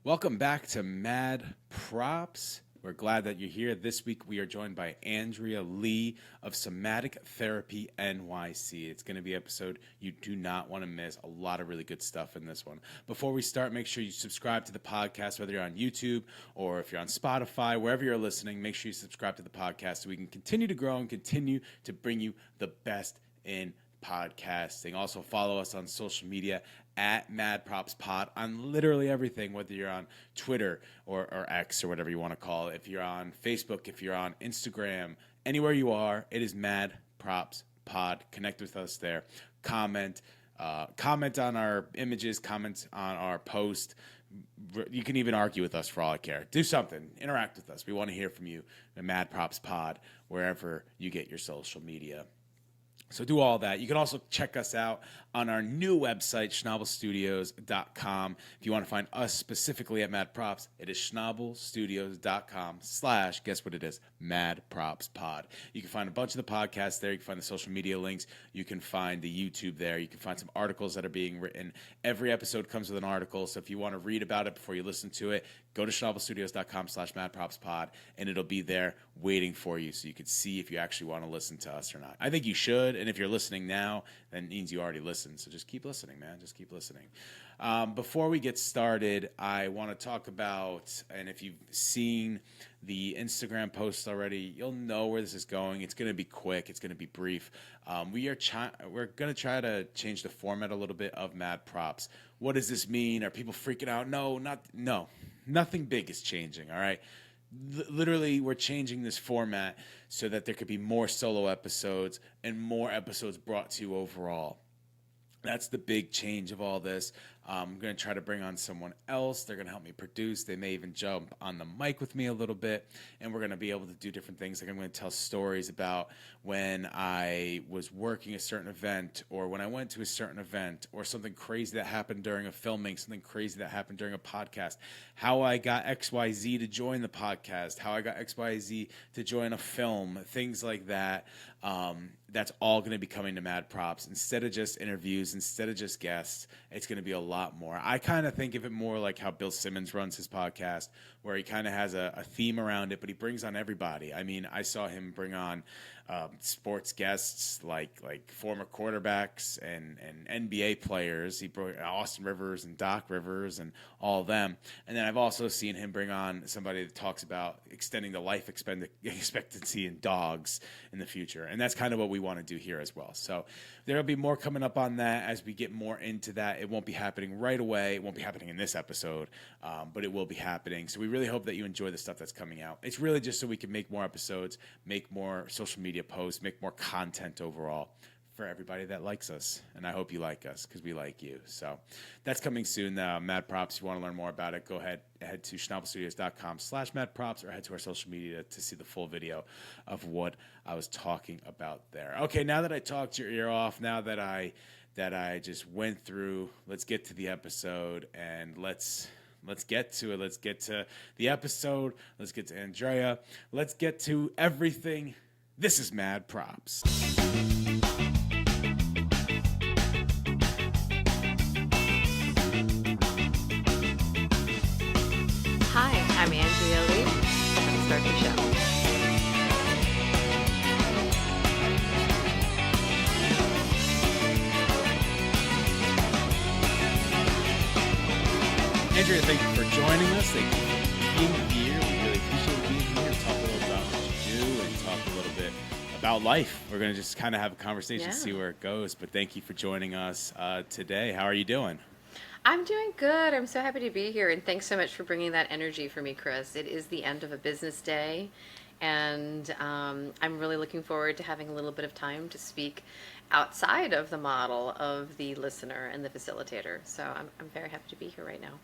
Welcome back to Mad Props. We're glad that you're here. This week we are joined by Andria Lea of Somatic Therapy NYC. It's going to be an episode you do not want to miss. A lot of really good stuff in this one. Before we start, make sure you subscribe to the podcast, whether you're on YouTube or if you're on Spotify, wherever you're listening, make sure you subscribe to the podcast so we can continue to grow and continue to bring you the best in podcasting. Also follow us on social media at Mad Props Pod on literally everything, whether you're on Twitter or X or whatever you want to call it. If you're on Facebook, if you're on Instagram, anywhere you are, it is Mad Props Pod. Connect with us there. Comment on our images, comment on our post. You can even argue with us for all I care. Do something. Interact with us. We want to hear from you at Mad Props Pod, wherever you get your social media. So do all that. You can also check us out on our new website, schnabelstudios.com. If you want to find us specifically at Mad Props, it is schnabelstudios.com/ guess what it is? Mad Props Pod. You can find a bunch of the podcasts there. You can find the social media links. You can find the YouTube there. You can find some articles that are being written. Every episode comes with an article. So if you want to read about it before you listen to it, go to schnabelstudios.com/ madpropspod, and it'll be there waiting for you so you can see if you actually want to listen to us or not. I think you should, and if you're listening now, then it means you already listened. So just keep listening, man. Just keep listening. Before we get started, I want to talk about, and if you've seen the Instagram post already, you'll know where this is going. It's going to be quick. It's going to be brief. We're going to try to change the format a little bit of Mad Props. What does this mean? Are people freaking out? No. Nothing big is changing, all right? Literally, we're changing this format so that there could be more solo episodes and more episodes brought to you overall. That's the big change of all this. I'm going to try to bring on someone else. They're going to help me produce. They may even jump on the mic with me a little bit, and we're going to be able to do different things. Like I'm going to tell stories about when I was working a certain event, or when I went to a certain event, or something crazy that happened during a filming, something crazy that happened during a podcast, how I got XYZ to join the podcast, how I got XYZ to join a film, things like that. That's all going to be coming to Mad Props. Instead of just interviews, instead of just guests, it's going to be a lot more. I kind of think of it more like how Bill Simmons runs his podcast, where he kind of has a theme around it, but he brings on everybody. I mean, I saw him bring on sports guests like former quarterbacks and NBA players. He brought Austin Rivers and Doc Rivers and all of them. And then I've also seen him bring on somebody that talks about extending the life expectancy in dogs in the future. And that's kind of what we want to do here as well. So there'll be more coming up on that as we get more into that. It won't be happening right away. It won't be happening in this episode, but it will be happening. So we really hope that you enjoy the stuff that's coming out. It's really just so we can make more episodes, make more social media posts, make more content overall for everybody that likes us. And I hope you like us because we like you. So that's coming soon. Mad Props, you want to learn more about it, go ahead to schnabelstudios.com/ madprops or head to our social media to see the full video of what I was talking about there. Okay, now that I talked your ear off, now that I just went through, let's get to the episode and let's get to it. Let's get to the episode. Let's get to Andria. Let's get to everything. This is Mad Props. Hi, I'm Andria Lea. Let's start the show. Andria, thank you for joining us. Thank you for being here. We really appreciate being here. Talk a little about what you do and talk a little bit about life. We're going to just kind of have a conversation, see where it goes. But thank you for joining us today. How are you doing? I'm doing good. I'm so happy to be here. And thanks so much for bringing that energy for me, Chris. It is the end of a business day. And I'm really looking forward to having a little bit of time to speak outside of the model of the listener and the facilitator. So I'm very happy to be here right now.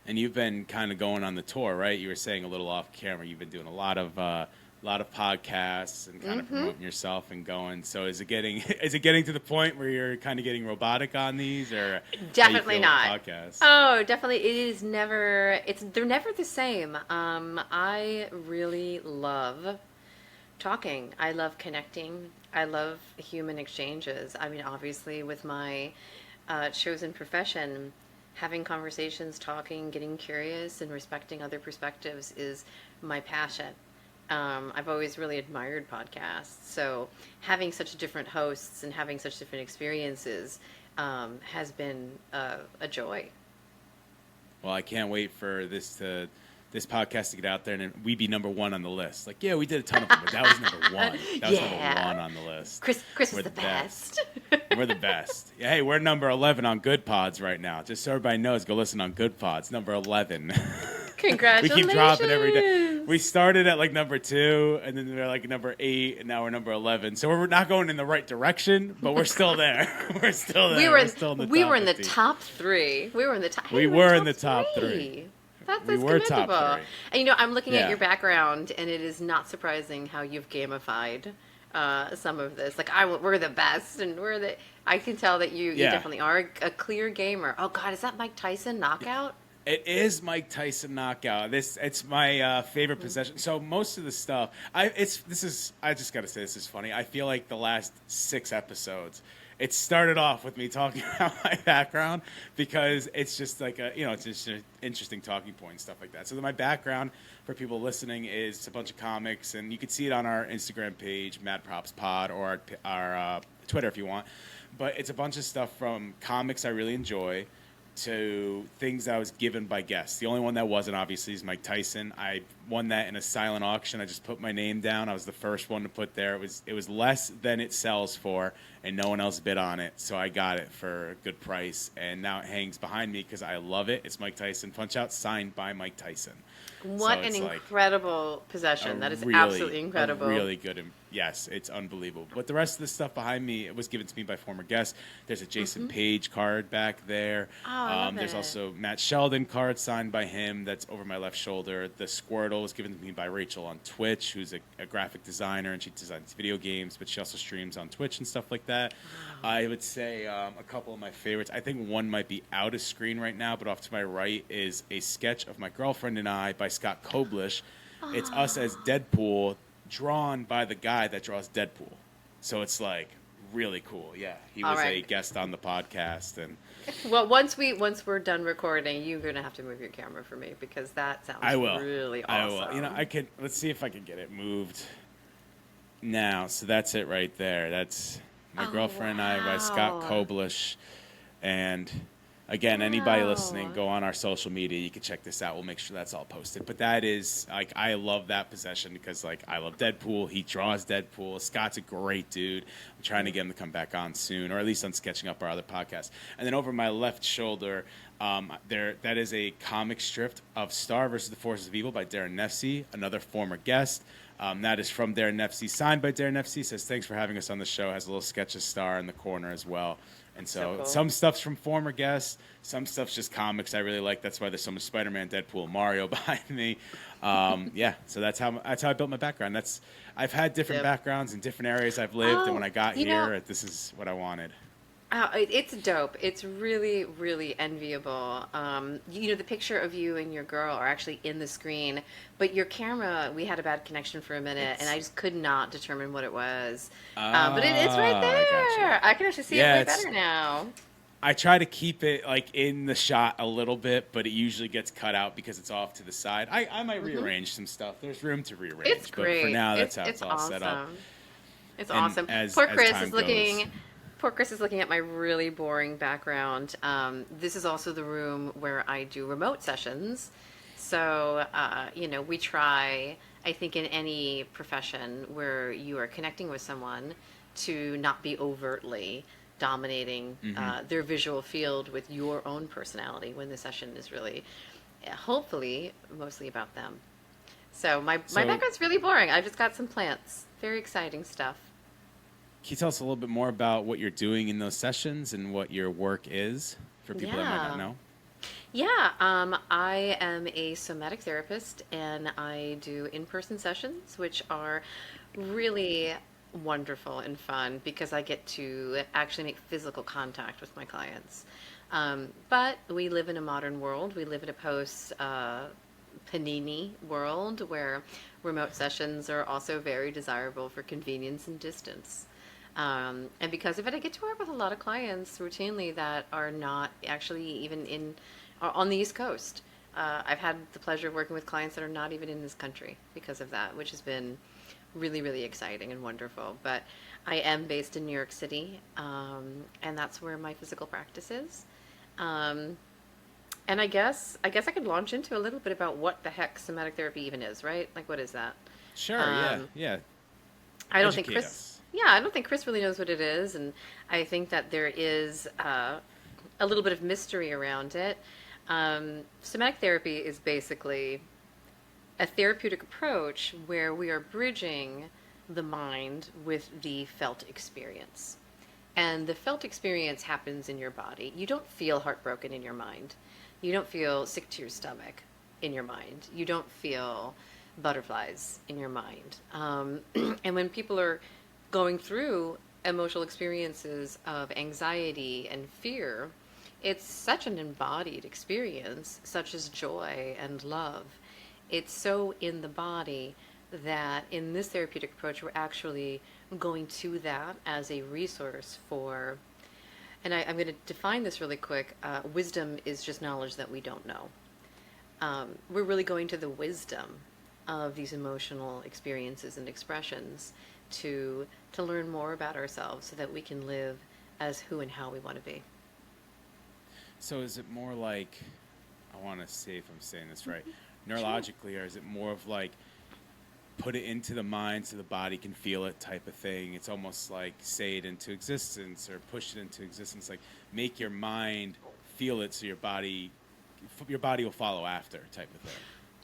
And you've been kind of going on the tour, right? You were saying a little off camera. You've been doing a lot of podcasts and kind of promoting yourself and going. So is it getting to the point where you're kind of getting robotic on these, or definitely not? Podcasts? Oh, definitely. It is never. They're never the same. I really love talking. I love connecting. I love human exchanges. I mean, obviously, with my chosen profession, having conversations, talking, getting curious, and respecting other perspectives is my passion. I've always really admired podcasts. So having such different hosts and having such different experiences has been a joy. Well, I can't wait for this podcast to get out there and we be number one on the list. Like, yeah, we did a ton of them, but that was number one. That was number one on the list. Chris is the best. We're the best. Yeah, hey, we're number 11 on Good Pods right now. Just so everybody knows, go listen on Good Pods, number 11. Congratulations. We keep dropping every day. We started at like number 2, and then we're like number 8, and now we're number 11. So we're not going in the right direction, but we're still there. We're still there. We were in the 15. top 3. We were in the top. We were in the top 3. That's We were top commendable. 3. And you know, I'm looking Yeah. at your background, and it is not surprising how you've gamified some of this. Like, we're the best, and I can tell that you definitely are a clear gamer. Oh God, is that Mike Tyson knockout? It is Mike Tyson knockout. It's my favorite possession. So most of the stuff, I just gotta say, this is funny. I feel like the last 6 episodes, it started off with me talking about my background because it's just like it's just an interesting talking point and stuff like that. So my background for people listening is a bunch of comics, and you can see it on our Instagram page, Mad Props Pod, or our Twitter if you want. But it's a bunch of stuff from comics I really enjoy to things I was given by guests. The only one that wasn't, obviously, is Mike Tyson. I won that in a silent auction. I just put my name down. I was the first one to put there. It was less than it sells for, and no one else bid on it. So I got it for a good price, and now it hangs behind me because I love it. It's Mike Tyson Punch-Out, signed by Mike Tyson. What an incredible possession. That is absolutely incredible. Really good. Yes, it's unbelievable. But the rest of the stuff behind me, it was given to me by former guests. There's a Jason Page card back there. There's also Matt Sheldon card signed by him that's over my left shoulder. The Squirtle was given to me by Rachel on Twitch, who's a graphic designer, and she designs video games, but she also streams on Twitch and stuff like that. I would say a couple of my favorites. I think one might be out of screen right now, but off to my right is a sketch of My Girlfriend and I by Scott Koblish. It's us as Deadpool, drawn by the guy that draws Deadpool. So it's like really cool. Yeah, he was a guest on the podcast. And well, once we're done recording, you're gonna have to move your camera for me because that sounds really awesome. I will. I can. Let's see if I can get it moved now. So that's it right there. That's My Girlfriend and I by Scott Koblish. And again, anybody listening, go on our social media. You can check this out. We'll make sure that's all posted. But that is, like, I love that possession because, like, I love Deadpool. He draws Deadpool. Scott's a great dude. I'm trying to get him to come back on soon, or at least on Sketching Up, our other podcast. And then over my left shoulder, that is a comic strip of Star versus the Forces of Evil by Darren Nefsey, another former guest. That is from Darren Nefsey, signed by Darren Nefsey. Says, thanks for having us on the show. Has a little sketch of Star in the corner as well. And so cool. Some stuff's from former guests, some stuff's just comics I really like. That's why there's so much Spider-Man, Deadpool, Mario behind me. So that's how I built my background. I've had different backgrounds in different areas I've lived, and when I got here, this is what I wanted. It's dope. It's really, really enviable. The picture of you and your girl are actually in the screen, but your camera, we had a bad connection for a minute, and I just could not determine what it was. But it's right there. I can actually see it way better now. I try to keep it like in the shot a little bit, but it usually gets cut out because it's off to the side. I might rearrange some stuff. There's room to rearrange. It's great. But for now, that's how it's all awesome. set up. It's awesome. Poor Chris is looking at my really boring background. This is also the room where I do remote sessions. So, we try, I think in any profession where you are connecting with someone, to not be overtly dominating their visual field with your own personality when the session is really, hopefully, mostly about them. So my background's really boring. I've just got some plants. Very exciting stuff. Can you tell us a little bit more about what you're doing in those sessions and what your work is for people that might not know? Yeah, I am a somatic therapist, and I do in-person sessions, which are really wonderful and fun because I get to actually make physical contact with my clients. But we live in a modern world. We live in a post-Panini world where remote sessions are also very desirable for convenience and distance. And because of it, I get to work with a lot of clients routinely that are not actually even are on the East Coast. I've had the pleasure of working with clients that are not even in this country because of that, which has been really, really exciting and wonderful. But I am based in New York City, and that's where my physical practice is. Um, and I guess I could launch into a little bit about what the heck somatic therapy even is, right? Like, what is that? Sure, yeah, Um, yeah. I don't think Educate Chris. us. Yeah, I don't think Chris really knows what it is, and I think that there is a little bit of mystery around it. Somatic therapy is basically a therapeutic approach where we are bridging the mind with the felt experience. And the felt experience happens in your body. You don't feel heartbroken in your mind. You don't feel sick to your stomach in your mind. You don't feel butterflies in your mind. And when people are going through emotional experiences of anxiety and fear, it's such an embodied experience, such as joy and love. It's so in the body that in this therapeutic approach, we're actually going to that as a resource for, and I'm going to define this really quick. Wisdom is just knowledge that we don't know. We're really going to the wisdom of these emotional experiences and expressions to learn more about ourselves so that we can live as who and how we want to be. So is it more like, I want to see if I'm saying this right, neurologically, or is it more of like put it into the mind so the body can feel it type of thing? It's almost like say it into existence or push it into existence, like make your mind feel it so your body will follow after type of thing.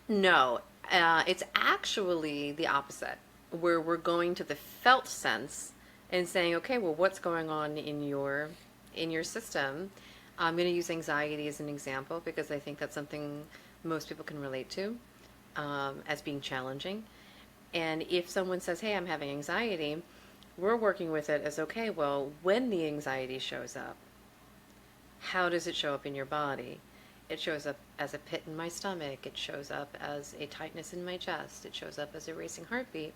No, it's actually the opposite, where we're going to the felt sense and saying, okay, well, what's going on in your system? I'm going to use anxiety as an example because I think that's something most people can relate to as being challenging. And if someone says, hey, I'm having anxiety, we're working with it as, okay, well, when the anxiety shows up, how does it show up in your body? It shows up as a pit in my stomach. It shows up as a tightness in my chest. It shows up as a racing heartbeat.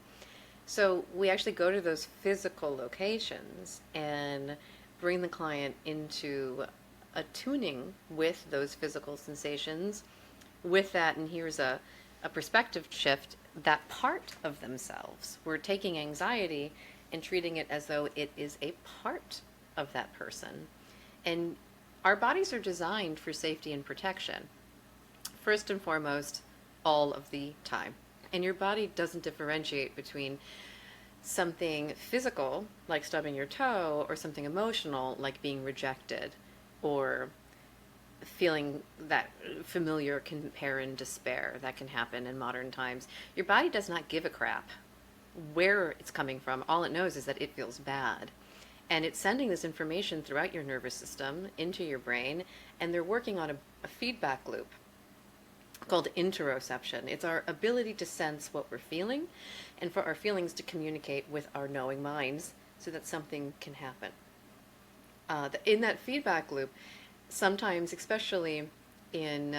So we actually go to those physical locations and bring the client into attuning with those physical sensations with that. And here's a perspective shift, that part of themselves. We're taking anxiety and treating it as though it is a part of that person. And our bodies are designed for safety and protection, first and foremost, all of the time. And your body doesn't differentiate between something physical, like stubbing your toe, or something emotional, like being rejected, or feeling that familiar compare and despair that can happen in modern times. Your body does not give a crap where it's coming from. All it knows is that it feels bad. And it's sending this information throughout your nervous system into your brain, and they're working on a feedback loop called interoception. It's our ability to sense what we're feeling and for our feelings to communicate with our knowing minds so that something can happen. In that feedback loop, sometimes, especially in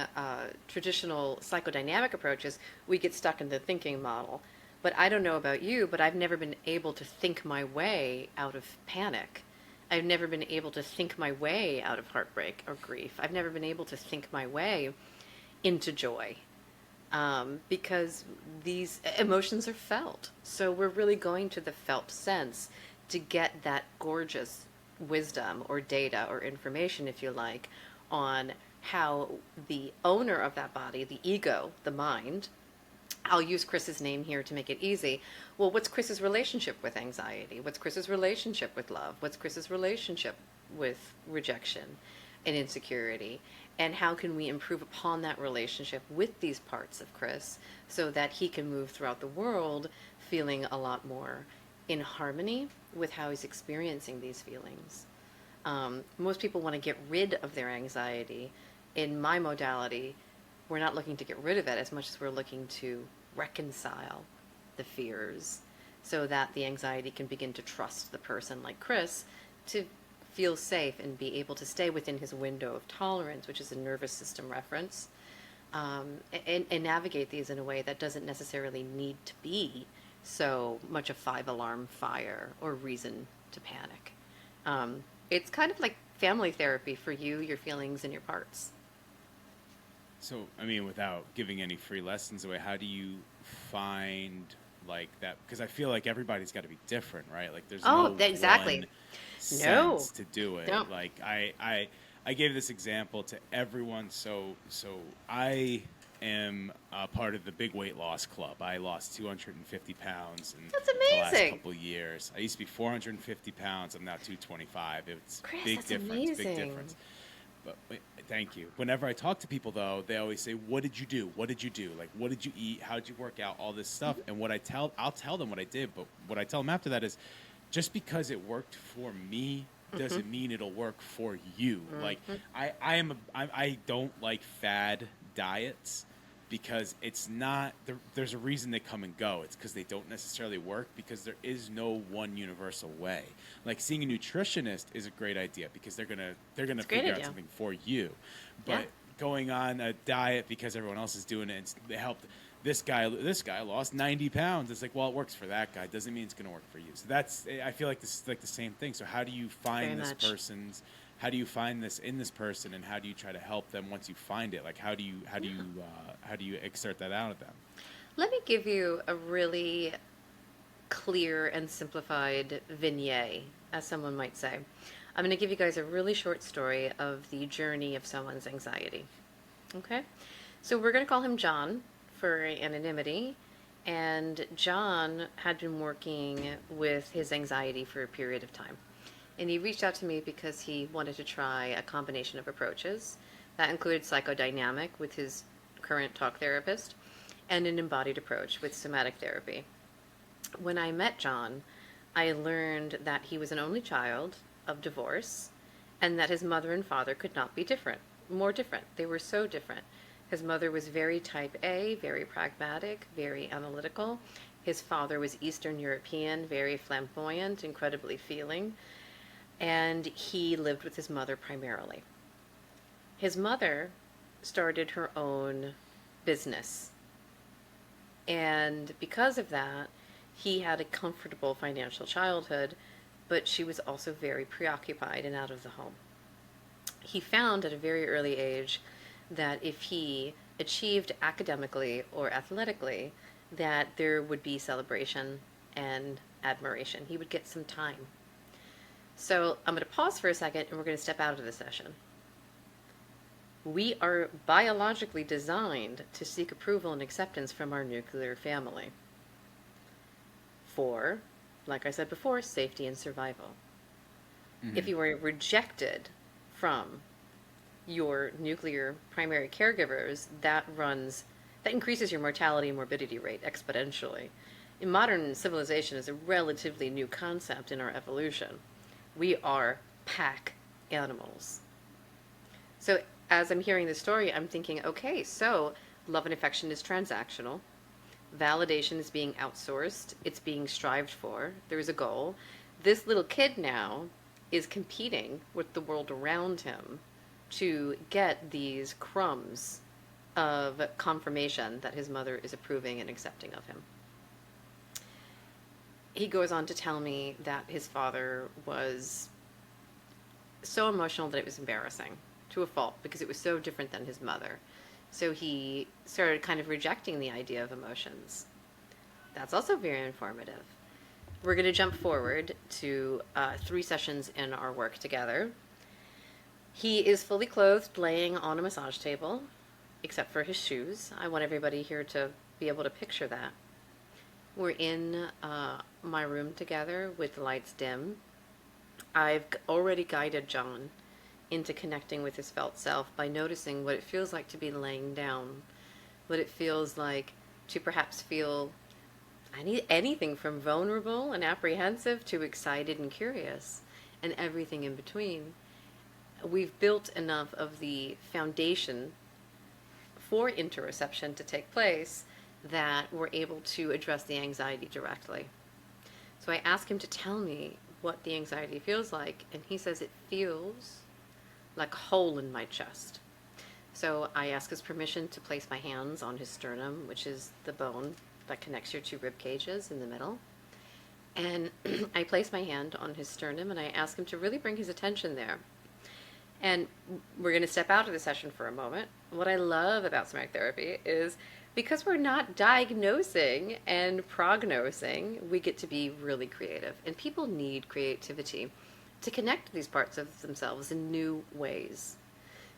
traditional psychodynamic approaches, we get stuck in the thinking model. But I don't know about you, but I've never been able to think my way out of panic. I've never been able to think my way out of heartbreak or grief. I've never been able to think my way into joy because these emotions are felt. So we're really going to the felt sense to get that gorgeous wisdom or data or information, if you like, on how the owner of that body, the ego, the mind, I'll use Chris's name here to make it easy. Well, what's Chris's relationship with anxiety? What's Chris's relationship with love? What's Chris's relationship with rejection and insecurity? And how can we improve upon that relationship with these parts of Chris so that he can move throughout the world feeling a lot more in harmony with how he's experiencing these feelings? Most people want to get rid of their anxiety. In my modality, we're not looking to get rid of it as much as we're looking to reconcile the fears so that the anxiety can begin to trust the person like Chris to feel safe and be able to stay within his window of tolerance, which is a nervous system reference, and navigate these in a way that doesn't necessarily need to be so much a 5-alarm fire or reason to panic. It's kind of like family therapy for you, your feelings, and your parts. So, I mean, without giving any free lessons away, how do you find like that? Because I feel like everybody's got to be different, right? Like, there's Oh, no exactly. one No, sense to do it. no. Like, I gave this example to everyone. So I am a part of the big weight loss club. I lost 250 pounds in That's the last amazing. couple of years. I used to be 450 pounds. I'm now 225. It's Chris, big that's difference, big amazing. difference. But thank you. Whenever I talk to people, though, they always say, "What did you do? What did you do? Like, what did you eat? How did you work out? All this stuff." And I'll tell them what I did. But what I tell them after that is, just because it worked for me Mm-hmm. doesn't mean it'll work for you. Like, Mm-hmm. I don't like fad diets because it's not there's a reason they come and go. It's because they don't necessarily work because there is no one universal way. Like seeing a nutritionist is a great idea because they're gonna It's a great figure out idea. something for you. Yeah. But going on a diet because everyone else is doing it, they helped this guy lost 90 pounds. It's like, well, it works for that guy. Doesn't mean it's going to work for you. So I feel like this is like the same thing. So how do you Very find much. how do you find this in this person, and how do you try to help them once you find it? Like, how do you exert that out of them? Let me give you a really clear and simplified vignette, as someone might say. I'm going to give you guys a really short story of the journey of someone's anxiety. Okay? So we're going to call him John for anonymity. And John had been working with his anxiety for a period of time. And he reached out to me because he wanted to try a combination of approaches. That included psychodynamic with his current talk therapist and an embodied approach with somatic therapy. When I met John, I learned that he was an only child of divorce and that his mother and father could not be more different. They were so different. His mother was very type A, very pragmatic, very analytical. His father was Eastern European, very flamboyant, incredibly feeling, and he lived with his mother primarily. His mother started her own business, and because of that, he had a comfortable financial childhood, but she was also very preoccupied and out of the home. He found at a very early age that if he achieved academically or athletically, that there would be celebration and admiration. He would get some time. So I'm going to pause for a second and we're going to step out of the session. We are biologically designed to seek approval and acceptance from our nuclear family for, like I said before, safety and survival. Mm-hmm. If you are rejected from your nuclear primary caregivers, that increases your mortality and morbidity rate exponentially. In modern civilization is a relatively new concept in our evolution. We are pack animals. So as I'm hearing this story, I'm thinking, okay, so love and affection is transactional. Validation is being outsourced. It's being strived for. There's a goal. This little kid now is competing with the world around him to get these crumbs of confirmation that his mother is approving and accepting of him. He goes on to tell me that his father was so emotional that it was embarrassing to a fault because it was so different than his mother. So he started kind of rejecting the idea of emotions. That's also very informative. We're going to jump forward to 3 sessions in our work together. He is fully clothed, laying on a massage table, except for his shoes. I want everybody here to be able to picture that. We're in my room together with the lights dim. I've already guided John into connecting with his felt self by noticing what it feels like to be laying down, what it feels like to perhaps feel anything from vulnerable and apprehensive to excited and curious, and everything in between. We've built enough of the foundation for interoception to take place that we're able to address the anxiety directly. So I ask him to tell me what the anxiety feels like, and he says it feels like a hole in my chest. So I ask his permission to place my hands on his sternum, which is the bone that connects your 2 rib cages in the middle. And I place my hand on his sternum and I ask him to really bring his attention there. And we're going to step out of the session for a moment. What I love about somatic therapy is because we're not diagnosing and prognosing, we get to be really creative. And people need creativity to connect to these parts of themselves in new ways.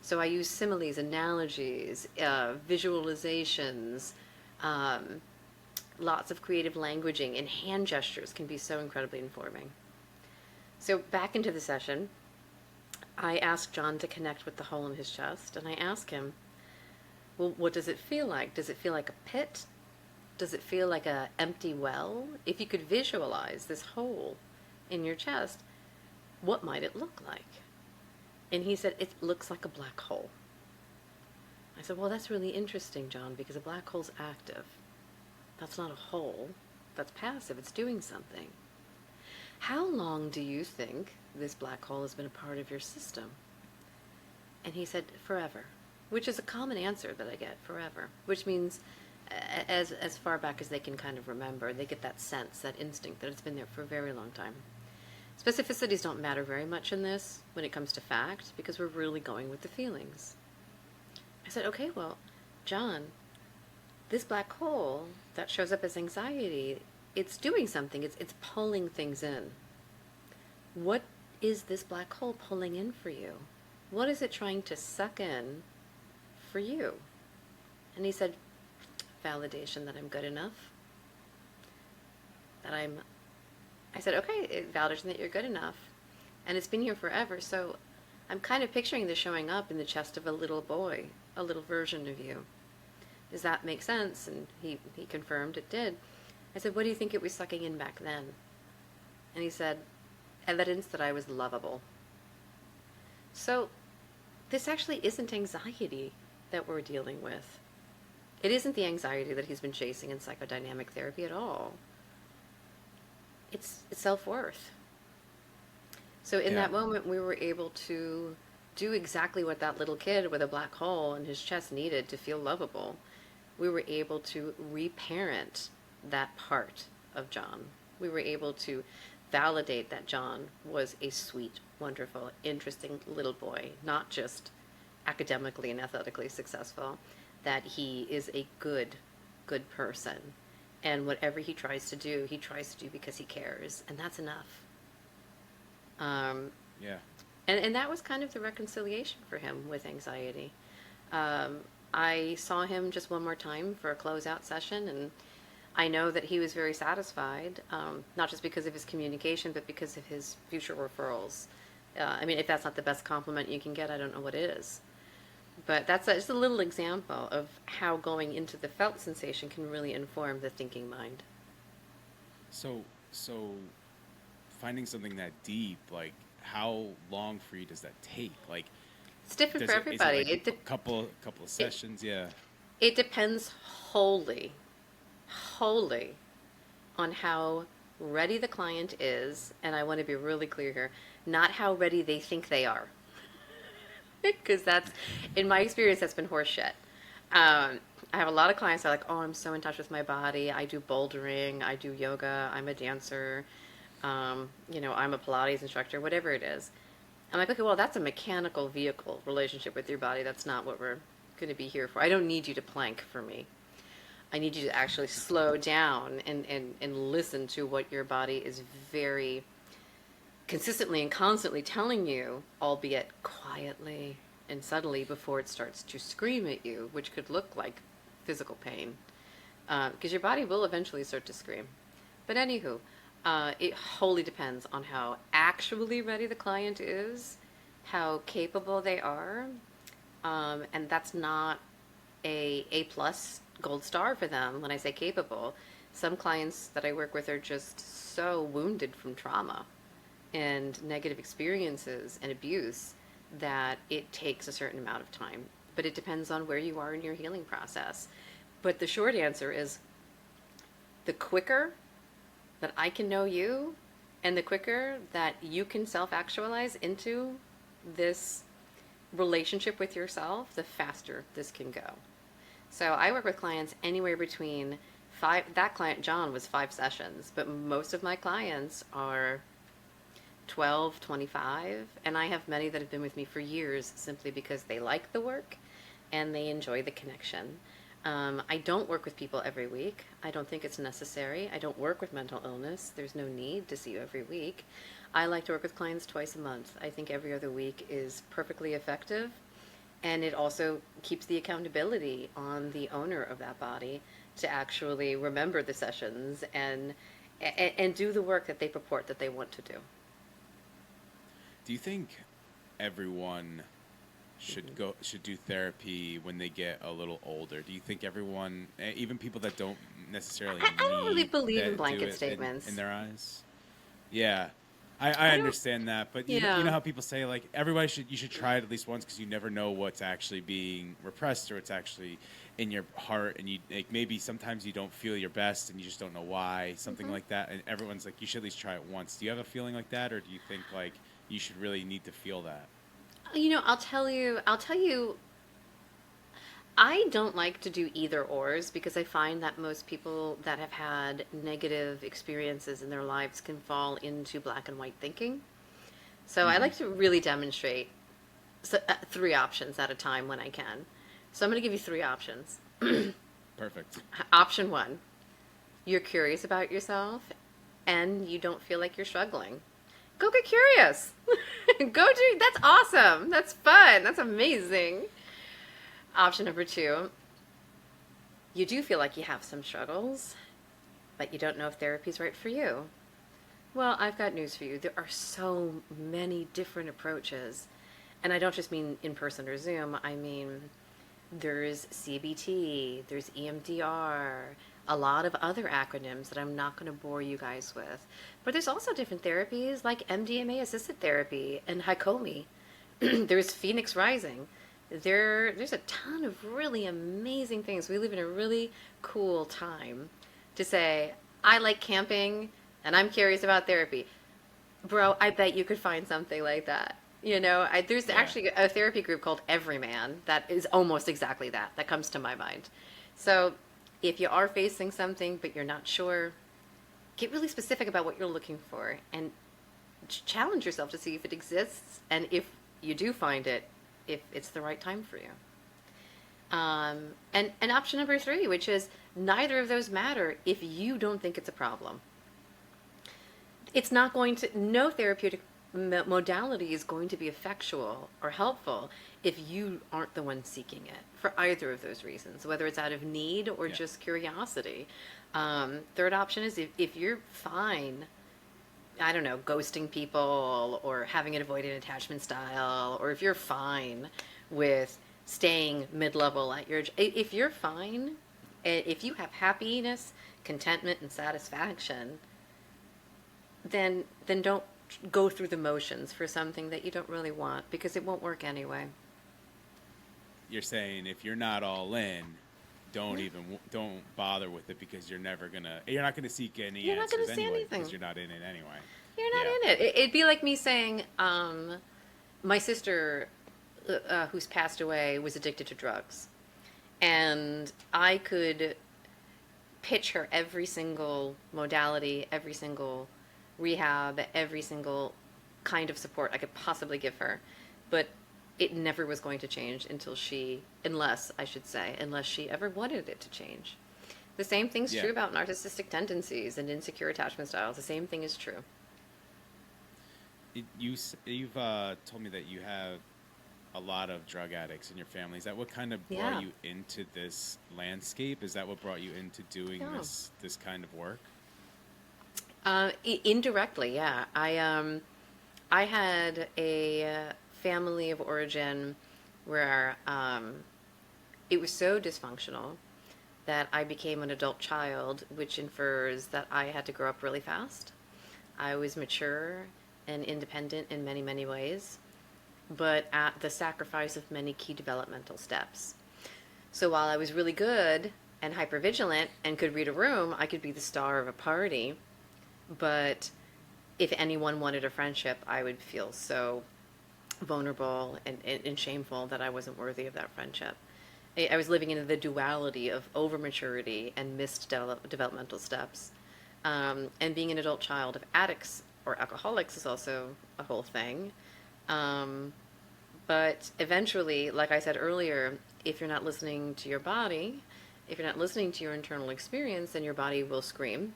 So I use similes, analogies, visualizations, lots of creative languaging, and hand gestures can be so incredibly informing. So back into the session, I asked John to connect with the hole in his chest, and I asked him, well, what does it feel like? Does it feel like a pit? Does it feel like an empty well? If you could visualize this hole in your chest, what might it look like? And he said, it looks like a black hole. I said, well, that's really interesting, John, because a black hole's active. That's not a hole. That's passive. It's doing something. How long do you think this black hole has been a part of your system? And he said, forever, which is a common answer that I get, forever, which means as far back as they can kind of remember. They get that sense, that instinct that it's been there for a very long time. Specificities don't matter very much in this when it comes to fact, because we're really going with the feelings. I said, okay, well, John, this black hole that shows up as anxiety, it's doing something. It's pulling things in. What is this black hole pulling in for you? What is it trying to suck in for you? And he said, validation that I'm good enough. I said, okay, validation that you're good enough. And it's been here forever, so I'm kind of picturing this showing up in the chest of a little boy, a little version of you. Does that make sense? And he confirmed it did. I said, what do you think it was sucking in back then? And he said, evidence that I was lovable. So this actually isn't anxiety that we're dealing with. It isn't the anxiety that he's been chasing in psychodynamic therapy at all. It's self-worth. So in that moment, we were able to do exactly what that little kid with a black hole in his chest needed to feel lovable. We were able to reparent that part of John. We were able to validate that John was a sweet, wonderful, interesting little boy, not just academically and athletically successful, that he is a good person. And whatever he tries to do because he cares. And that's enough. Yeah. And that was kind of the reconciliation for him with anxiety. I saw him just one more time for a closeout session, and I know that he was very satisfied, not just because of his communication, but because of his future referrals. I mean, if that's not the best compliment you can get, I don't know what is. But that's just a little example of how going into the felt sensation can really inform the thinking mind. So finding something that deep, like how long for you does that take? Like it's different for everybody. Is it like a couple of sessions? It depends wholly on how ready the client is, and I want to be really clear here, not how ready they think they are. Because that's, in my experience, that's been horse shit. I have a lot of clients that are like, oh, I'm so in touch with my body. I do bouldering. I do yoga. I'm a dancer. I'm a Pilates instructor, whatever it is. I'm like, okay, well, that's a mechanical vehicle relationship with your body. That's not what we're going to be here for. I don't need you to plank for me. I need you to actually slow down and listen to what your body is very consistently and constantly telling you, albeit quietly and subtly before it starts to scream at you, which could look like physical pain, because your body will eventually start to scream. But anywho, it wholly depends on how actually ready the client is, how capable they are, and that's not a plus gold star for them when I say capable. Some clients that I work with are just so wounded from trauma and negative experiences and abuse that it takes a certain amount of time. But it depends on where you are in your healing process. But the short answer is, the quicker that I can know you and the quicker that you can self-actualize into this relationship with yourself, the faster this can go. So I work with clients anywhere between that client, John, was 5 sessions, but most of my clients are 12, 25, and I have many that have been with me for years simply because they like the work and they enjoy the connection. I don't work with people every week. I don't think it's necessary. I don't work with mental illness. There's no need to see you every week. I like to work with clients twice a month. I think every other week is perfectly effective, and it also keeps the accountability on the owner of that body to actually remember the sessions and do the work that they purport that they want to do. Do you think everyone should do therapy when they get a little older? Do you think everyone, even people that don't necessarily I don't really need believe in that, do blanket it statements. in their eyes? Yeah, I I don't. understand that, but you Yeah. know how people say like you should try it at least once because you never know what's actually being repressed or it's actually in your heart, and you like maybe sometimes you don't feel your best and you just don't know why, something hmm like that, and everyone's like you should at least try it once. Do you have a feeling like that, or do you think like you should really need to feel that? I'll tell you. I don't like to do either ors because I find that most people that have had negative experiences in their lives can fall into black and white thinking. So I Hmm. like to really demonstrate three options at a time when I can. So I'm going to give you three options. Perfect. Option one, you're curious about yourself and you don't feel like you're struggling. Go get curious. Go do, that's awesome. That's fun. That's amazing. Option number two, you do feel like you have some struggles, but you don't know if therapy's right for you. Well, I've got news for you. There are so many different approaches. And I don't just mean in person or Zoom, I mean there's CBT, there's EMDR, a lot of other acronyms that I'm not going to bore you guys with. But there's also different therapies like MDMA assisted therapy and Hakomi. There's Phoenix Rising. There's a ton of really amazing things. We live in a really cool time to say, I like camping and I'm curious about therapy. Bro, I bet you could find something like that. There's Yeah. actually a therapy group called Everyman that is almost exactly that comes to my mind. So if you are facing something but you're not sure, get really specific about what you're looking for and challenge yourself to see if it exists and if you do find it, if it's the right time for you. And option number three, which is neither of those matter if you don't think it's a problem. It's not going to, no therapeutic modality is going to be effectual or helpful if you aren't the one seeking it for either of those reasons, whether it's out of need or Yeah. just curiosity. Third option is if you're fine, I don't know, ghosting people or having an avoidant attachment style, or if you're fine with staying mid-level at your, if you're fine, if you have happiness, contentment, and satisfaction, then don't go through the motions for something that you don't really want because it won't work anyway. You're saying if you're not all in, Yeah. don't bother with it because you're not gonna seek any You're not going answers to see anyway because anything. you're not in it anyway. You're Yeah. not in it. It'd be like me saying, my sister, who's passed away, was addicted to drugs. And I could pitch her every single modality, every single rehab, every single kind of support I could possibly give her. But it never was going to change unless, I should say, unless she ever wanted it to change. The same thing's Yeah. true about narcissistic tendencies and insecure attachment styles. The same thing is true. You've told me that you have a lot of drug addicts in your family. Is that what kind of brought Yeah. you into this landscape? Is that what brought you into doing Yeah. this kind of work? Indirectly, yeah. I had a family of origin where it was so dysfunctional that I became an adult child, which infers that I had to grow up really fast. I was mature and independent in many, many ways, but at the sacrifice of many key developmental steps. So while I was really good and hypervigilant and could read a room, I could be the star of a party. But if anyone wanted a friendship, I would feel so vulnerable and shameful that I wasn't worthy of that friendship. I was living in the duality of overmaturity and missed developmental steps. And being an adult child of addicts or alcoholics is also a whole thing. Um, but eventually, like I said earlier, if you're not listening to your body, if you're not listening to your internal experience, then your body will scream.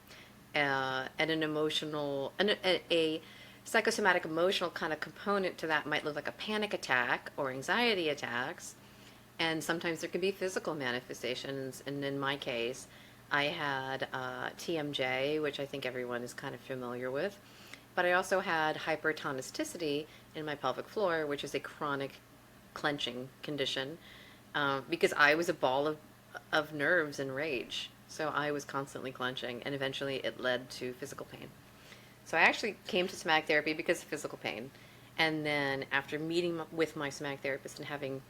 And an emotional, a psychosomatic emotional kind of component to that might look like a panic attack or anxiety attacks. And sometimes there can be physical manifestations. And in my case, I had TMJ, which I think everyone is kind of familiar with. But I also had hypertonicity in my pelvic floor, which is a chronic clenching condition, because I was a ball of nerves and rage. So I was constantly clenching, and eventually it led to physical pain. So I actually came to somatic therapy because of physical pain. And then after meeting with my somatic therapist and having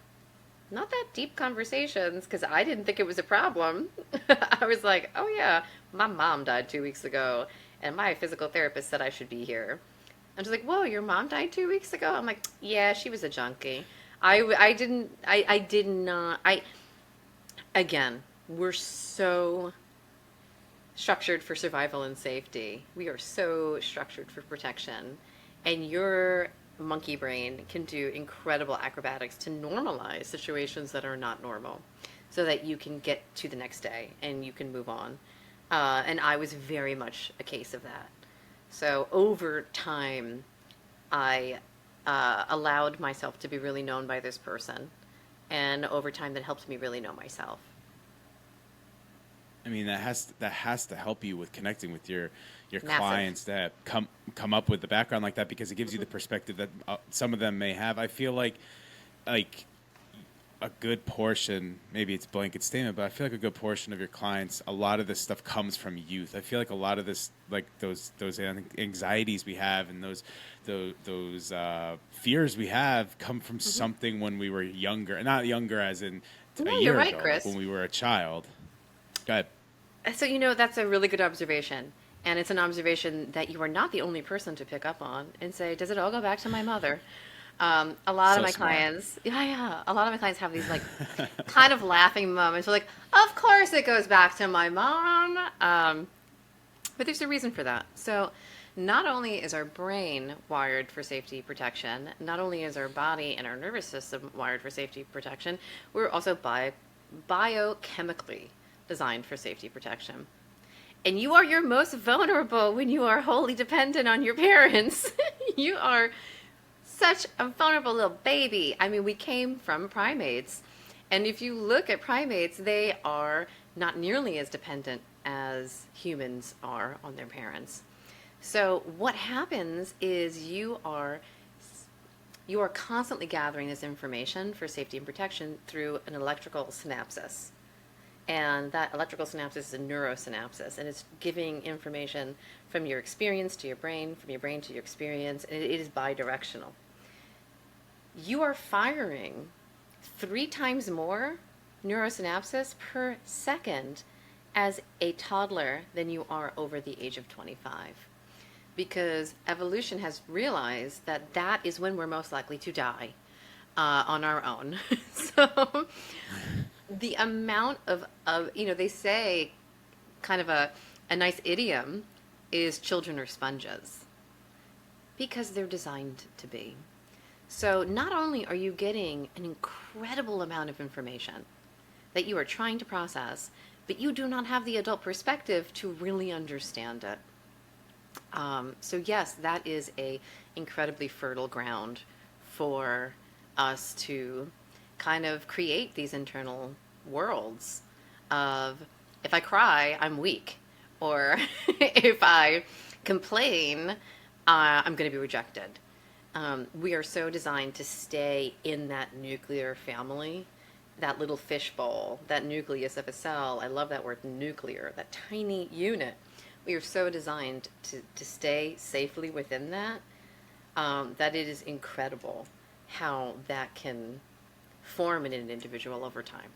not that deep conversations, because I didn't think it was a problem. I was like, oh yeah, my mom died 2 weeks ago, and my physical therapist said I should be here. And she's like, whoa, your mom died 2 weeks ago? I'm like, yeah, she was a junkie. I did not, again, we're so structured for survival and safety. We are so structured for protection. And your monkey brain can do incredible acrobatics to normalize situations that are not normal so that you can get to the next day and you can move on. And I was very much a case of that. So over time, I allowed myself to be really known by this person. And over time, that helped me really know myself. I mean, that has to help you with connecting with your Massive. clients that come up with the background like that, because it gives you the perspective that some of them may have. I feel like a good portion, maybe it's a blanket statement, but I feel like a good portion of your clients, a lot of this stuff comes from youth. I feel like a lot of this, like those anxieties we have and those fears we have, come from something when we were younger. Not younger as in No, a you're year right, ago, Chris. like when we were a child. Go ahead. So, that's a really good observation. And it's an observation that you are not the only person to pick up on and say, does it all go back to my mother? A lot of So my smart. clients, yeah, a lot of my clients have these like kind of laughing moments. They're like, of course it goes back to my mom. But there's a reason for that. So, not only is our brain wired for safety protection, not only is our body and our nervous system wired for safety protection, we're also biochemically designed for safety protection. And you are your most vulnerable when you are wholly dependent on your parents. You are such a vulnerable little baby. I mean, we came from primates. And if you look at primates, they are not nearly as dependent as humans are on their parents. So what happens is you are constantly gathering this information for safety and protection through an electrical synapses. And that electrical synapses is a neurosynapses, and it's giving information from your experience to your brain, from your brain to your experience, and it is bidirectional. You are firing 3 times more neurosynapses per second as a toddler than you are over the age of 25. Because evolution has realized that that is when we're most likely to die on our own. So the amount of they say kind of a nice idiom is children are sponges because they're designed to be. So not only are you getting an incredible amount of information that you are trying to process, but you do not have the adult perspective to really understand it. So yes, that is a incredibly fertile ground for us to kind of create these internal worlds of, if I cry, I'm weak, or if I complain, I'm going to be rejected. We are so designed to stay in that nuclear family, that little fishbowl, that nucleus of a cell. I love that word, nuclear, that tiny unit. We are so designed to stay safely within that, that it is incredible how that can form in an individual over time.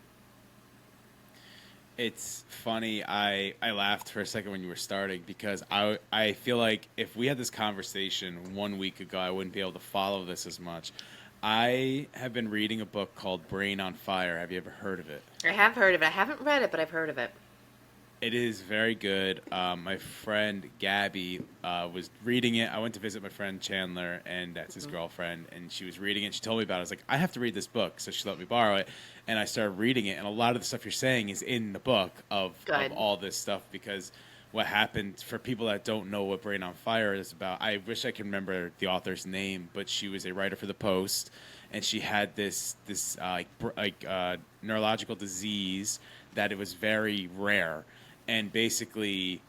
It's funny. I laughed for a second when you were starting, because I feel like if we had this conversation 1 week ago, I wouldn't be able to follow this as much. I have been reading a book called Brain on Fire. Have you ever heard of it? I have heard of it. I haven't read it, but I've heard of it. It is very good. My friend Gabby was reading it. I went to visit my friend Chandler, and that's his girlfriend, and she was reading it. She told me about it. I was like, I have to read this book, so she let me borrow it, and I started reading it. And a lot of the stuff you're saying is in the book of Good. all this stuff, because what happened, for people that don't know what Brain on Fire is about, I wish I could remember the author's name, but she was a writer for the Post, and she had this neurological disease that it was very rare. And basically,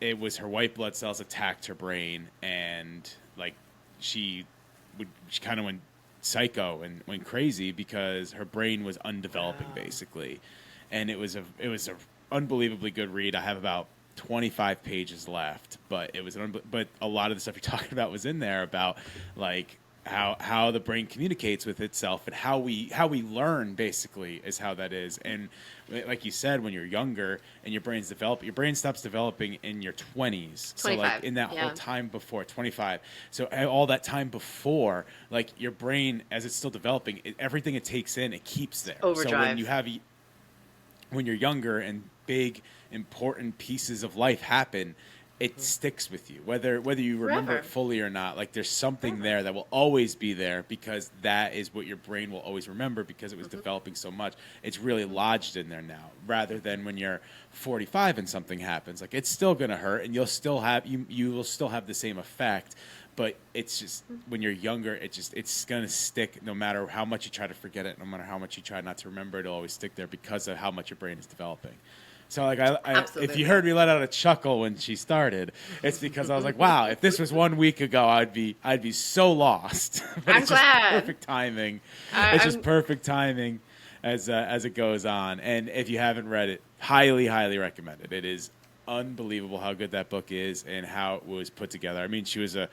it was her white blood cells attacked her brain, and like she kind of went psycho and went crazy because her brain was undeveloping, basically. And it was a unbelievably good read. I have about 25 pages left, but but a lot of the stuff you're talking about was in there about like how the brain communicates with itself, and how we learn, basically, is how that is. And like you said, when you're younger and your brain stops developing in your 20s. So like in that whole time before 25. So all that time before, like your brain, as it's still developing, everything it takes in, it keeps there. Overdrive. So when you're younger and big important pieces of life happen, it sticks with you, whether you remember it fully or not. Like there's something there that will always be there, because that is what your brain will always remember, because it was developing so much. It's really lodged in there now, rather than when you're 45 and something happens. Like it's still gonna hurt, and you will still have the same effect. But it's just, when you're younger, it's gonna stick no matter how much you try to forget it, no matter how much you try not to remember it. It'll always stick there because of how much your brain is developing. So like if you heard me let out a chuckle when she started, it's because I was like, wow, if this was 1 week ago, I'd be so lost. But I'm glad. Just perfect timing. Just perfect timing as it goes on. And if you haven't read it, highly, highly recommend it. It is unbelievable how good that book is and how it was put together. I mean, she was a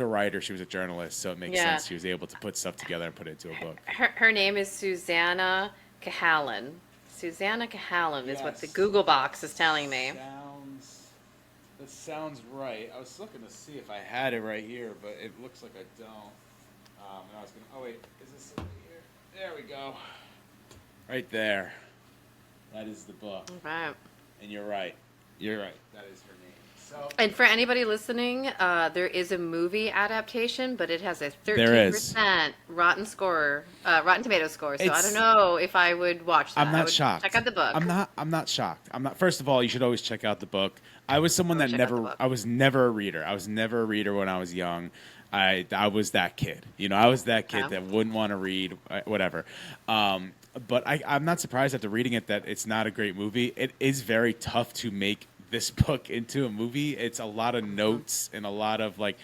writer, she was a journalist, so it makes sense she was able to put stuff together and put it into a book. Her name is Susanna Cahalan. Susanna Cahalan is what the Google box is telling me. That sounds right. I was looking to see if I had it right here, but it looks like I don't. And I was gonna. Oh wait, is this over here? There we go. Right there. That is the book. Right. And you're right. You're right. That is her name. So. And for anybody listening, there is a movie adaptation, but it has a 13% Rotten Tomato score. So I don't know if I would watch that. I'm not shocked. Check out the book. I'm not shocked. First of all, you should always check out the book. I was someone I was never a reader. I was never a reader when I was young. I was that kid. I was that kid that wouldn't want to read, whatever. But I'm not surprised after reading it that it's not a great movie. It is very tough to make this book into a movie. It's a lot of notes and a lot of like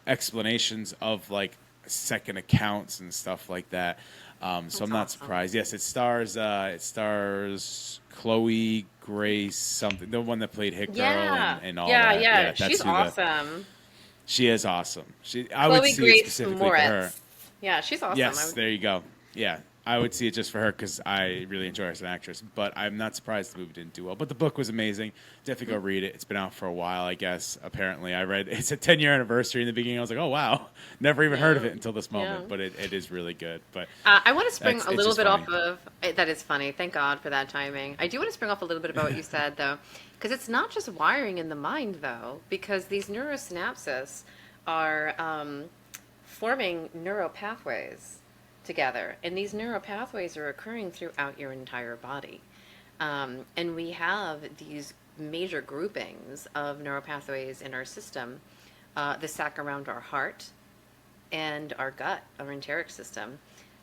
explanations of like second accounts and stuff like that. So I'm not surprised. Yes, it stars Chloe Grace something, the one that played Hit Girl and all that. Yeah, she's awesome. She is awesome. I would see it specifically for her. Yeah, she's awesome. Yes, there you go. Yeah. I would see it just for her because I really enjoy her as an actress. But I'm not surprised the movie didn't do well. But the book was amazing. Definitely go read it. It's been out for a while, I guess. Apparently, I read it's a 10-year anniversary in the beginning. I was like, oh, wow. Never even heard of it until this moment. Yeah. But it is really good. But I want to spring a little bit off of that. Is funny. Thank God for that timing. I do want to spring off a little bit about what you said, though, because it's not just wiring in the mind, though, because these neurosynapses are forming neural pathways together, and these neural pathways are occurring throughout your entire body, and we have these major groupings of neural pathways in our system, the sac around our heart and our gut, our enteric system.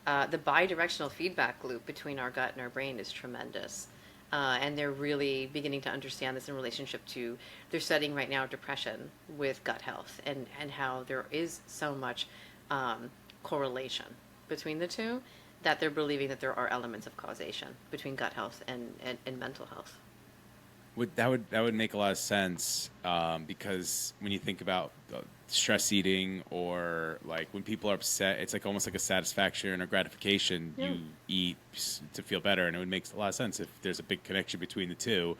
The bidirectional feedback loop between our gut and our brain is tremendous, and they're really beginning to understand this in relationship to, they're studying right now depression with gut health, and how there is so much correlation between the two, that they're believing that there are elements of causation between gut health and mental health. That would make a lot of sense, because when you think about stress eating, or like when people are upset, it's like almost like a satisfaction or gratification. You eat to feel better, and it would make a lot of sense if there's a big connection between the two.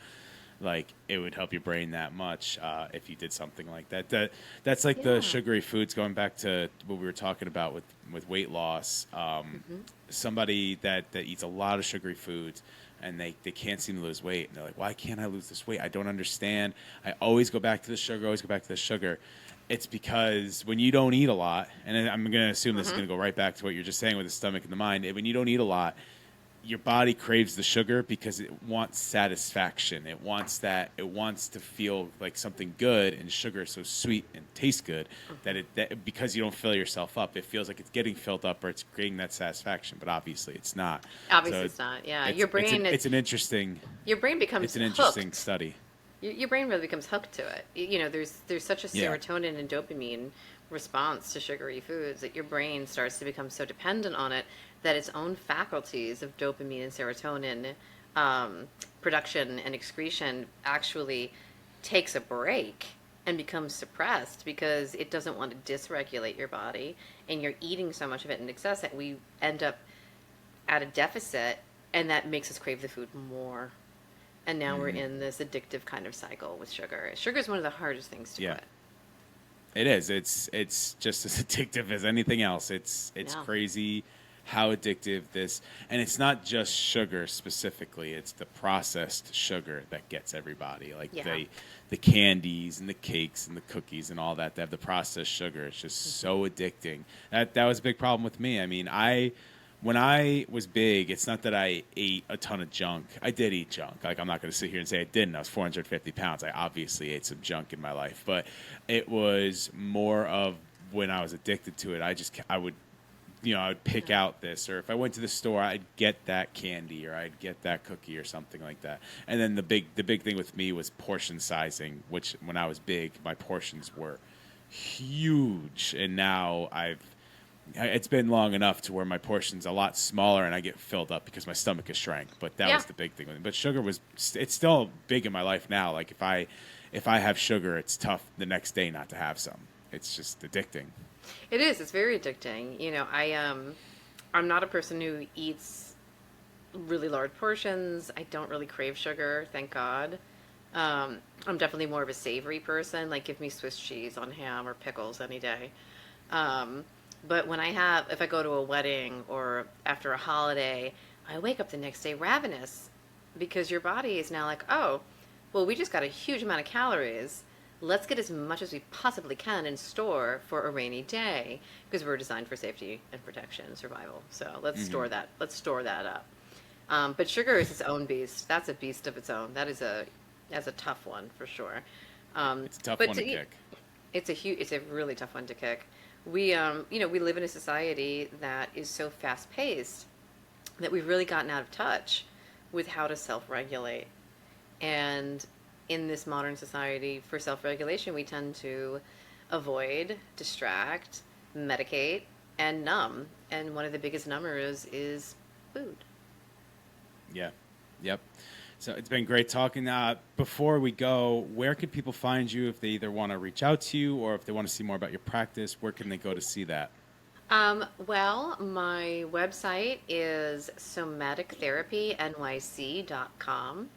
like it would help your brain that much if you did something like that. That's like the Yeah. sugary foods. Going back to what we were talking about with weight loss, Hmm. somebody that eats a lot of sugary foods and they can't seem to lose weight, and they're like, why can't I lose this weight? I don't understand. I always go back to the sugar. Always go back to the sugar. It's because when you don't eat a lot, and I'm going to assume this is Hmm. going to go right back to what you're just saying with the stomach and the mind. When you don't eat a lot, your body craves the sugar because it wants satisfaction. It wants that. It wants to feel like something good, and sugar is so sweet and tastes good that because you don't fill yourself up, it feels like it's getting filled up or it's creating that satisfaction. But obviously, it's not. Obviously, So it's not. Yeah, it's your it's an brain it's an interesting your brain it's becomes an interesting hooked. study. Your brain really becomes hooked to it. There's such a Yeah. serotonin and dopamine response to sugary foods that your brain starts to become so dependent on it that its own faculties of dopamine and serotonin production and excretion actually takes a break and becomes suppressed because it doesn't want to dysregulate your body, and you're eating so much of it in excess that we end up at a deficit, and that makes us crave the food more. And now we're in this addictive kind of cycle with sugar. Sugar is one of the hardest things to Yeah. quit. It is. It's just as addictive as anything else. It's Yeah. crazy how addictive this, and it's not just sugar specifically. It's the processed sugar that gets everybody. Like Yeah. the candies and the cakes and the cookies and all that. They have the processed sugar. It's just Hmm. so addicting. That was a big problem with me. I mean, when I was big, it's not that I ate a ton of junk. I did eat junk. Like, I'm not going to sit here and say I didn't. I was 450 pounds. I obviously ate some junk in my life, but it was more of when I was addicted to it. I would, I would pick Yeah. out this, or if I went to the store, I'd get that candy or I'd get that cookie or something like that. And then the big thing with me was portion sizing, which when I was big, my portions were huge, and now it's been long enough to where my portion's a lot smaller and I get filled up because my stomach has shrank. But that Yeah. was the big thing with it. But sugar it's still big in my life now. Like if I have sugar, it's tough the next day not to have some. It's just addicting. It is. It's very addicting. I'm not a person who eats really large portions. I don't really crave sugar, thank God. I'm definitely more of a savory person. Like, give me Swiss cheese on ham or pickles any day. Um, but if I go to a wedding or after a holiday, I wake up the next day ravenous because your body is now like, oh, well, we just got a huge amount of calories. Let's get as much as we possibly can in store for a rainy day because we're designed for safety and protection and survival. So let's Hmm. store that. Let's store that up. But sugar is its own beast. That's a beast of its own. That's a tough one for sure. It's a tough But one to kick. it's a really tough one to kick. We live in a society that is so fast paced that we've really gotten out of touch with how to self regulate. And in this modern society, for self regulation, we tend to avoid, distract, medicate, and numb. And one of the biggest numbers is food. Yeah. Yep. So it's been great talking. Before we go, where can people find you if they either want to reach out to you or if they want to see more about your practice? Where can they go to see that? Well, my website is somatictherapynyc.com.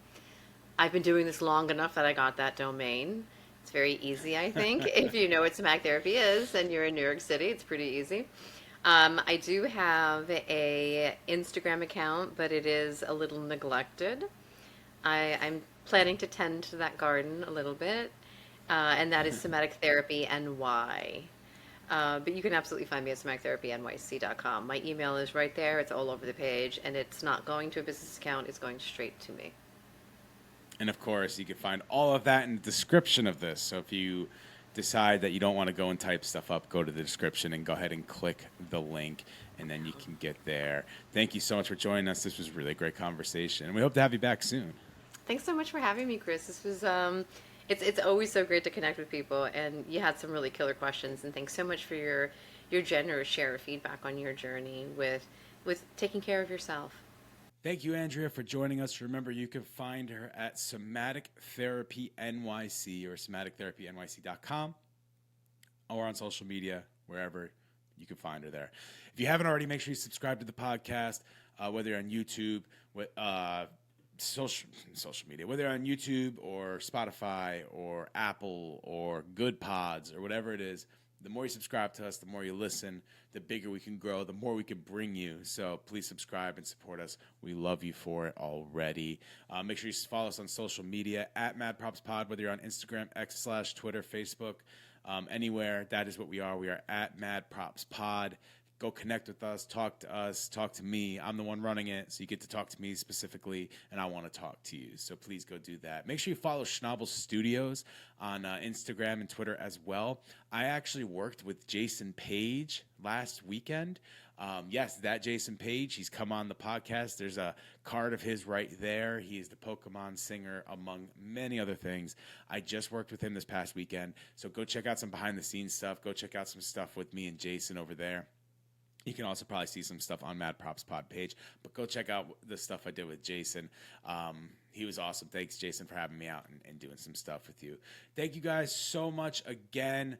I've been doing this long enough that I got that domain. It's very easy, I think. If you know what somatic therapy is and you're in New York City, it's pretty easy. I do have a Instagram account, but it is a little neglected. I'm planning to tend to that garden a little bit, and that is Somatic Therapy NY. But you can absolutely find me at somatictherapynyc.com. My email is right there. It's all over the page, and it's not going to a business account. It's going straight to me. And of course, you can find all of that in the description of this. So if you decide that you don't want to go and type stuff up, go to the description and go ahead and click the link, and then you can get there. Thank you so much for joining us. This was really a great conversation, and we hope to have you back soon. Thanks so much for having me, Chris. This was it's always so great to connect with people, and you had some really killer questions. And thanks so much for your generous share of feedback on your journey with taking care of yourself. Thank you, Andrea, for joining us. Remember, you can find her at Somatic Therapy NYC or somatictherapynyc.com or on social media, wherever you can find her there. If you haven't already, make sure you subscribe to the podcast, whether you're on YouTube, social media, whether on YouTube or Spotify or Apple or Good Pods or whatever it is. The more you subscribe to us, the more you listen, the bigger we can grow, the more we can bring you. So please subscribe and support us. We love you for it already. Make sure you follow us on social media at MadPropsPod, whether you're on Instagram, X/Twitter, Facebook, anywhere. That is what we are. We are at MadPropsPod. Go connect with us, talk to me. I'm the one running it, so you get to talk to me specifically, and I want to talk to you. So please go do that. Make sure you follow Schnabel Studios on Instagram and Twitter as well. I actually worked with Jason Page last weekend. Yes, that Jason Page. He's come on the podcast. There's a card of his right there. He is the Pokemon singer, among many other things. I just worked with him this past weekend, so go check out some behind-the-scenes stuff. Go check out some stuff with me and Jason over there. You can also probably see some stuff on Mad Props Pod page, but go check out the stuff I did with Jason. He was awesome. Thanks, Jason, for having me out and doing some stuff with you. Thank you guys so much again.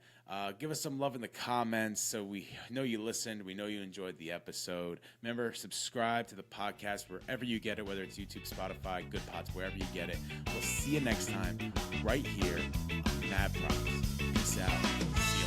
Give us some love in the comments so we know you listened. We know you enjoyed the episode. Remember, subscribe to the podcast wherever you get it, whether it's YouTube, Spotify, Good Pods, wherever you get it. We'll see you next time right here on Mad Props. Peace out.